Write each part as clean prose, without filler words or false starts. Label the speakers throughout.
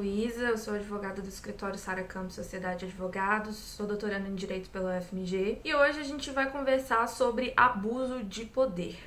Speaker 1: Luísa, eu sou advogada do escritório Sara Campos Sociedade de Advogados, sou doutoranda em Direito pela UFMG e hoje a gente vai conversar sobre abuso de poder.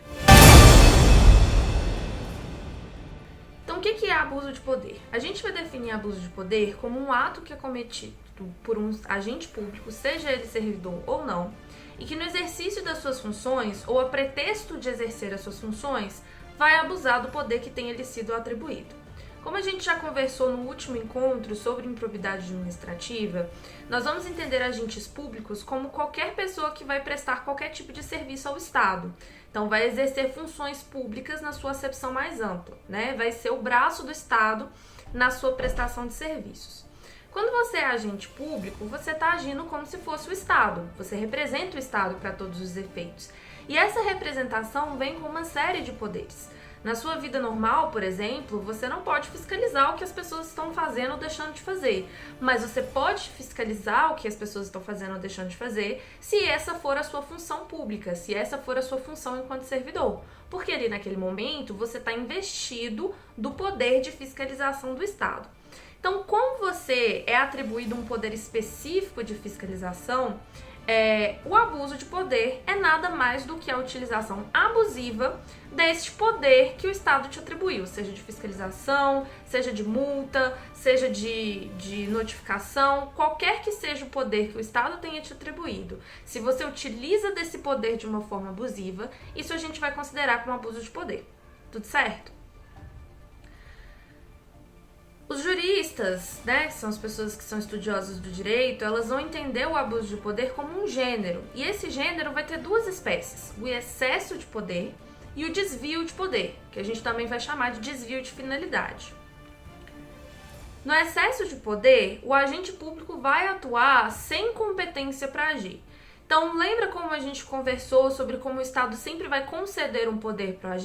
Speaker 1: Então, o que é abuso de poder? A gente vai definir abuso de poder como um ato que é cometido por um agente público, seja ele servidor ou não, e que no exercício das suas funções, ou a pretexto de exercer as suas funções, vai abusar do poder que tenha lhe sido atribuído. Como a gente já conversou no último encontro sobre improbidade administrativa, nós vamos entender agentes públicos como qualquer pessoa que vai prestar qualquer tipo de serviço ao Estado. Então, vai exercer funções públicas na sua acepção mais ampla, né? Vai ser o braço do Estado na sua prestação de serviços. Quando você é agente público, você está agindo como se fosse o Estado. Você representa o Estado para todos os efeitos. E essa representação vem com uma série de poderes. Na sua vida normal, por exemplo, você não pode fiscalizar o que as pessoas estão fazendo ou deixando de fazer, mas você pode fiscalizar o que as pessoas estão fazendo ou deixando de fazer se essa for a sua função pública, se essa for a sua função enquanto servidor, porque ali naquele momento você está investido do poder de fiscalização do Estado. Então, como você é atribuído um poder específico de fiscalização, o abuso de poder é nada mais do que a utilização abusiva deste poder que o Estado te atribuiu, seja de fiscalização, seja de multa, seja de notificação, qualquer que seja o poder que o Estado tenha te atribuído. Se você utiliza desse poder de uma forma abusiva, isso a gente vai considerar como abuso de poder. Tudo certo? Os juristas, né, que são as pessoas que são estudiosas do direito, elas vão entender o abuso de poder como um gênero. E esse gênero vai ter duas espécies, o excesso de poder e o desvio de poder, que a gente também vai chamar de desvio de finalidade. No excesso de poder, o agente público vai atuar sem competência para agir. Então, lembra como a gente conversou sobre como o Estado sempre vai conceder um poder para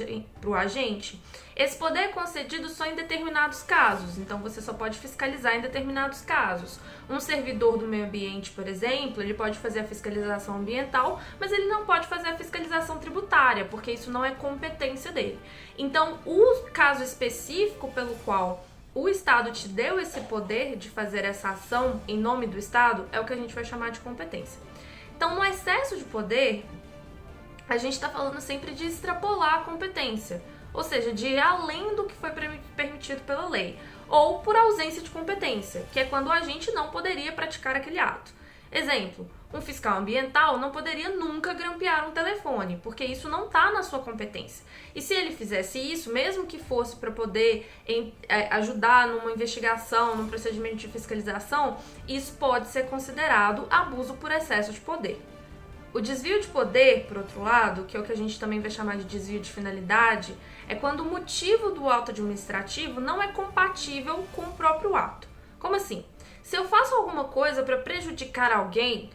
Speaker 1: o agente? Esse poder é concedido só em determinados casos, então você só pode fiscalizar em determinados casos. Um servidor do meio ambiente, por exemplo, ele pode fazer a fiscalização ambiental, mas ele não pode fazer a fiscalização tributária, porque isso não é competência dele. Então, o caso específico pelo qual o Estado te deu esse poder de fazer essa ação em nome do Estado é o que a gente vai chamar de competência. Então, no excesso de poder, a gente está falando sempre de extrapolar a competência, ou seja, de ir além do que foi permitido pela lei, ou por ausência de competência, que é quando o agente não poderia praticar aquele ato. Exemplo, um fiscal ambiental não poderia nunca grampear um telefone, porque isso não está na sua competência. E se ele fizesse isso, mesmo que fosse para poder ajudar numa investigação, num procedimento de fiscalização, isso pode ser considerado abuso por excesso de poder. O desvio de poder, por outro lado, que é o que a gente também vai chamar de desvio de finalidade, é quando o motivo do ato administrativo não é compatível com o próprio ato. Como assim? Se eu faço alguma coisa para prejudicar alguém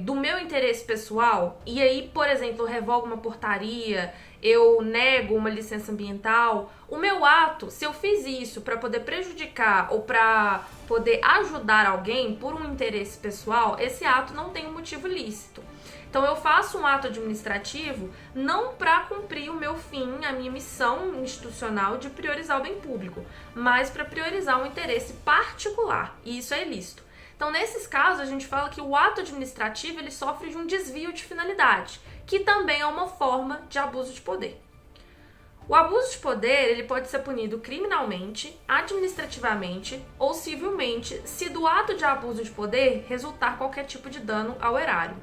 Speaker 1: do meu interesse pessoal, e aí, por exemplo, eu revogo uma portaria, eu nego uma licença ambiental, o meu ato, se eu fiz isso para poder prejudicar ou para poder ajudar alguém por um interesse pessoal, esse ato não tem um motivo lícito. Então, eu faço um ato administrativo não para cumprir o meu fim, a minha missão institucional de priorizar o bem público, mas para priorizar um interesse particular, e isso é ilícito. Então, nesses casos, a gente fala que o ato administrativo ele sofre de um desvio de finalidade, que também é uma forma de abuso de poder. O abuso de poder ele pode ser punido criminalmente, administrativamente ou civilmente, se do ato de abuso de poder resultar qualquer tipo de dano ao erário.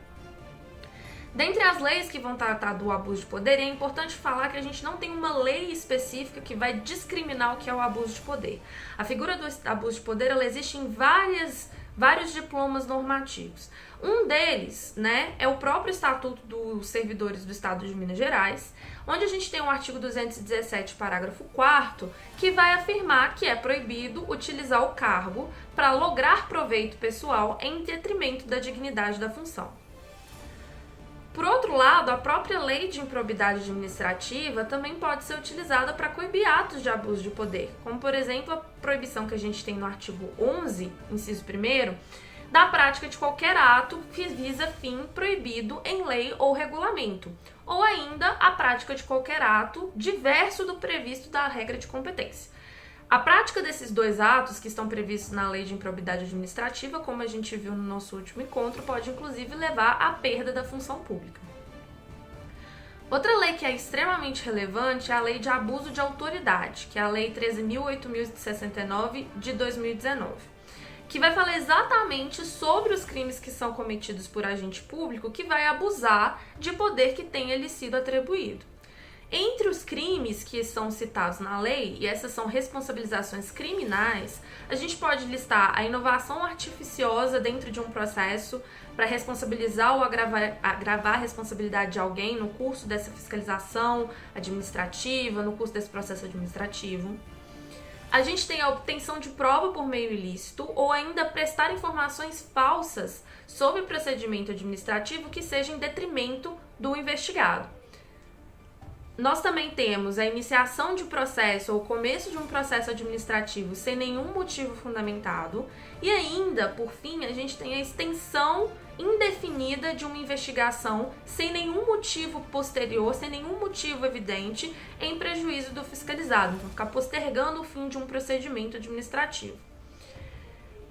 Speaker 1: Dentre as leis que vão tratar do abuso de poder, é importante falar que a gente não tem uma lei específica que vai discriminar o que é o abuso de poder. A figura do abuso de poder ela existe em vários diplomas normativos. Um deles, né, é o próprio Estatuto dos Servidores do Estado de Minas Gerais, onde a gente tem o artigo 217, parágrafo 4º, que vai afirmar que é proibido utilizar o cargo para lograr proveito pessoal em detrimento da dignidade da função. Por outro lado, a própria lei de improbidade administrativa também pode ser utilizada para coibir atos de abuso de poder, como, por exemplo, a proibição que a gente tem no artigo 11, inciso 1º, da prática de qualquer ato que visa fim proibido em lei ou regulamento, ou ainda a prática de qualquer ato diverso do previsto da regra de competência. A prática desses dois atos que estão previstos na Lei de Improbidade Administrativa, como a gente viu no nosso último encontro, pode inclusive levar à perda da função pública. Outra lei que é extremamente relevante é a Lei de Abuso de Autoridade, que é a Lei 13.869 de 2019, que vai falar exatamente sobre os crimes que são cometidos por agente público que vai abusar de poder que tenha lhe sido atribuído. Entre os crimes que são citados na lei, e essas são responsabilizações criminais, a gente pode listar a inovação artificiosa dentro de um processo para responsabilizar ou agravar a responsabilidade de alguém no curso dessa fiscalização administrativa, no curso desse processo administrativo. A gente tem a obtenção de prova por meio ilícito ou ainda prestar informações falsas sobre o procedimento administrativo que seja em detrimento do investigado. Nós também temos a iniciação de processo ou o começo de um processo administrativo sem nenhum motivo fundamentado e ainda, por fim, a gente tem a extensão indefinida de uma investigação sem nenhum motivo posterior, sem nenhum motivo evidente em prejuízo do fiscalizado, então ficar postergando o fim de um procedimento administrativo.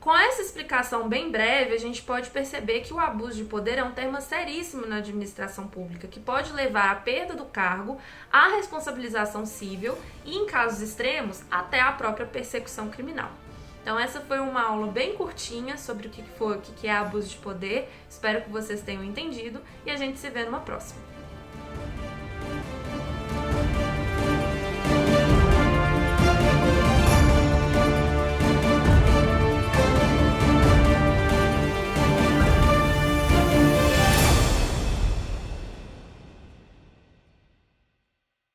Speaker 1: Com essa explicação bem breve, a gente pode perceber que o abuso de poder é um tema seríssimo na administração pública, que pode levar à perda do cargo, à responsabilização civil e, em casos extremos, até à própria persecução criminal. Então essa foi uma aula bem curtinha sobre o que é abuso de poder. Espero que vocês tenham entendido e a gente se vê numa próxima.